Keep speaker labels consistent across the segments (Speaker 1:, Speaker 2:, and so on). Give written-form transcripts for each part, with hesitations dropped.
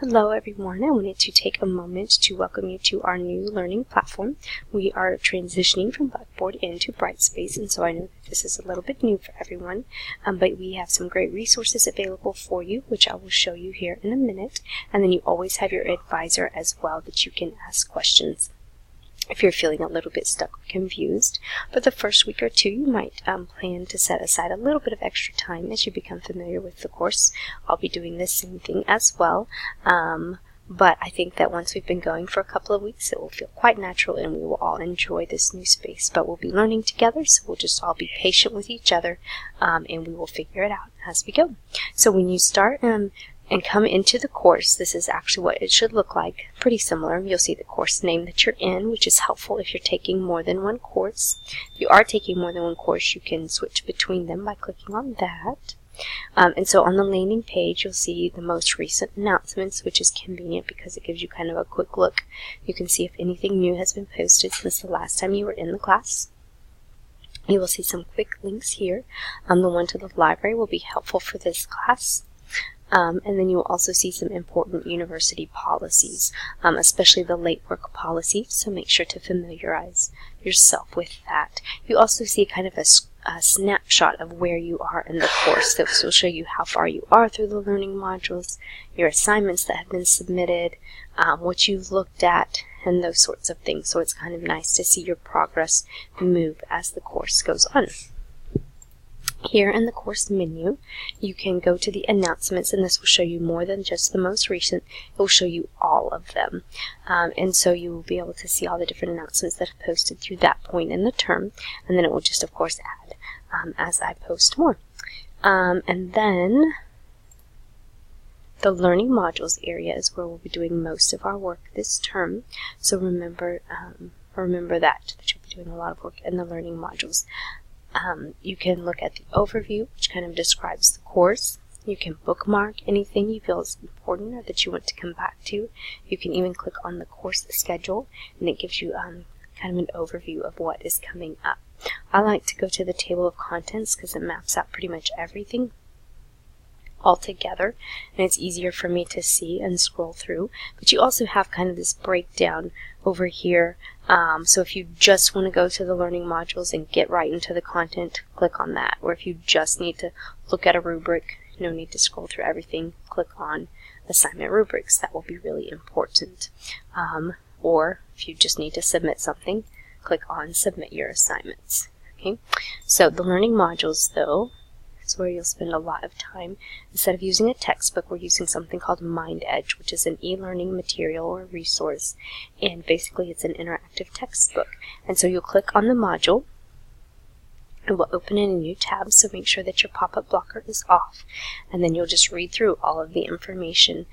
Speaker 1: Hello everyone, I wanted to take a moment to welcome you to our new learning platform. We are transitioning from Blackboard into BrightSpace, and so I know that this is a little bit new for everyone, but we have some great resources available for you, which I will show you here in a minute, and then you always have your advisor as well that you can ask questions if you're feeling a little bit stuck or confused. But the first week or two, you might plan to set aside a little bit of extra time as you become familiar with the course. I'll be doing the same thing as well. But I think that once we've been going for a couple of weeks, it will feel quite natural and we will all enjoy this new space. But we'll be learning together, so we'll just all be patient with each other, and we will figure it out as we go. So when you start and come into the course, this is actually what it should look like. Pretty similar. You'll see the course name that you're in, which is helpful if you're taking more than one course. If you are taking more than one course, you can switch between them by clicking on that. And so on the landing page, you'll see the most recent announcements, which is convenient because it gives you kind of a quick look. You can see if anything new has been posted since the last time you were in the class. You will see some quick links here. The one to the library will be helpful for this class. And then you will also see some important university policies, especially the late work policy, so make sure to familiarize yourself with that. You also see kind of a snapshot of where you are in the course. This will show you how far you are through the learning modules, your assignments that have been submitted, what you've looked at, and those sorts of things. So it's kind of nice to see your progress move as the course goes on. Here in the course menu, you can go to the announcements, and this will show you more than just the most recent. It will show you all of them. And so you will be able to see all the different announcements that are posted through that point in the term, and then it will just, of course, add as I post more. And then the learning modules area is where we'll be doing most of our work this term. So remember that you'll be doing a lot of work in the learning modules. You can look at the overview, which kind of describes the course. You can bookmark anything you feel is important or that you want to come back to. You can even click on the course schedule, and it gives you kind of an overview of what is coming up. I like to go to the table of contents because it maps out pretty much everything all together, and it's easier for me to see and scroll through. But you also have kind of this breakdown over here. So if you just want to go to the learning modules and get right into the content, click on that. Or if you just need to look at a rubric, no need to scroll through everything, click on assignment rubrics. That will be really important. Or if you just need to submit something, click on submit your assignments. Okay. So the learning modules, though, is where you'll spend a lot of time. Instead of using a textbook, we're using something called MindEdge, which is an e-learning material or resource, and basically it's an interactive textbook. And so you'll click on the module, it will open in a new tab, so make sure that your pop-up blocker is off, and then you'll just read through all of the information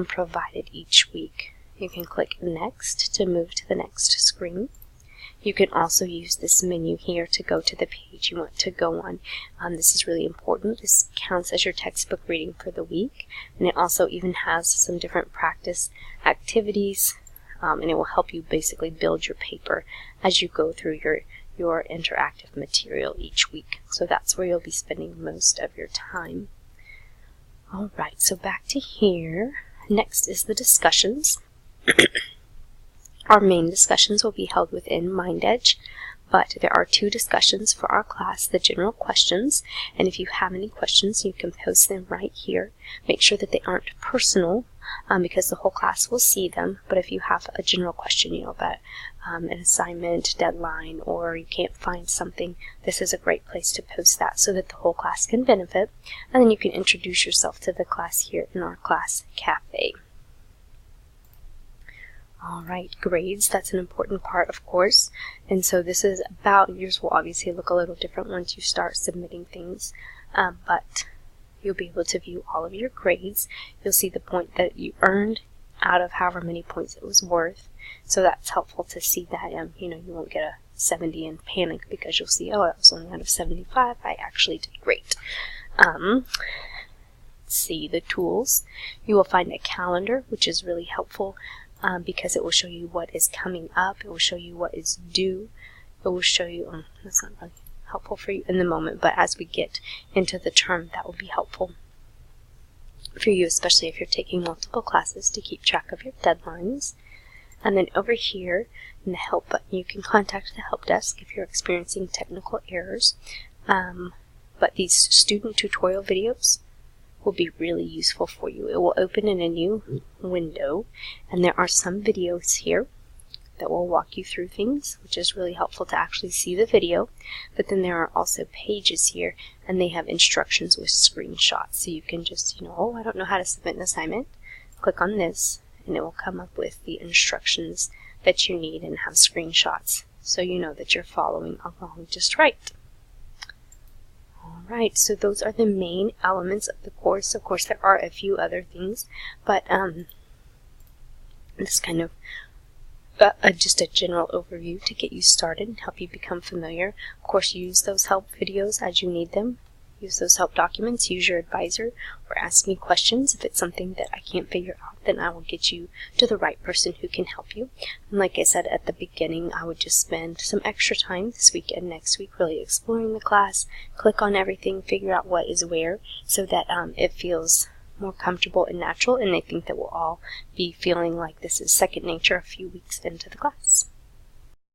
Speaker 1: provided each week. You can click Next to move to the next screen. You can also use this menu here to go to the page you want to go on. This is really important. This counts as your textbook reading for the week, and it also even has some different practice activities, and it will help you basically build your paper as you go through your interactive material each week. So that's where you'll be spending most of your time. Alright, so back to here. Next is the discussions. Our main discussions will be held within MindEdge, but there are two discussions for our class, the general questions, and if you have any questions, you can post them right here. Make sure that they aren't personal, because the whole class will see them, but if you have a general question, about an assignment, deadline, or you can't find something, this is a great place to post that so that the whole class can benefit, and then you can introduce yourself to the class here in our class cafe. Alright, grades, that's an important part, of course, and so this is about, yours will obviously look a little different once you start submitting things, but you'll be able to view all of your grades. You'll see the point that you earned out of however many points it was worth, so that's helpful to see that, you won't get a 70 and panic because you'll see, oh, that was only out of 75, I actually did great. Let's see, the tools. You will find a calendar, which is really helpful, because it will show you what is coming up, it will show you what is due, it will show you, that's not really helpful for you in the moment, but as we get into the term, that will be helpful. for you, especially if you're taking multiple classes, to keep track of your deadlines. And then over here in the help button, you can contact the help desk if you're experiencing technical errors. But these student tutorial videos will be really useful for you. It will open in a new window, and there are some videos here that will walk you through things, which is really helpful to actually see the video. But then there are also pages here, and they have instructions with screenshots. So you can just, oh, I don't know how to submit an assignment. Click on this, and it will come up with the instructions that you need and have screenshots, so you know that you're following along just right. Alright, so those are the main elements of the course. Of course, there are a few other things, but this kind of just a general overview to get you started and help you become familiar. Of course, use those help videos as you need them. Use those help documents. Use your advisor, or ask me questions. If it's something that I can't figure out, then I will get you to the right person who can help you. And like I said at the beginning, I would just spend some extra time this week and next week really exploring the class, click on everything, figure out what is where, so that it feels more comfortable and natural, and I think that we'll all be feeling like this is second nature a few weeks into the class.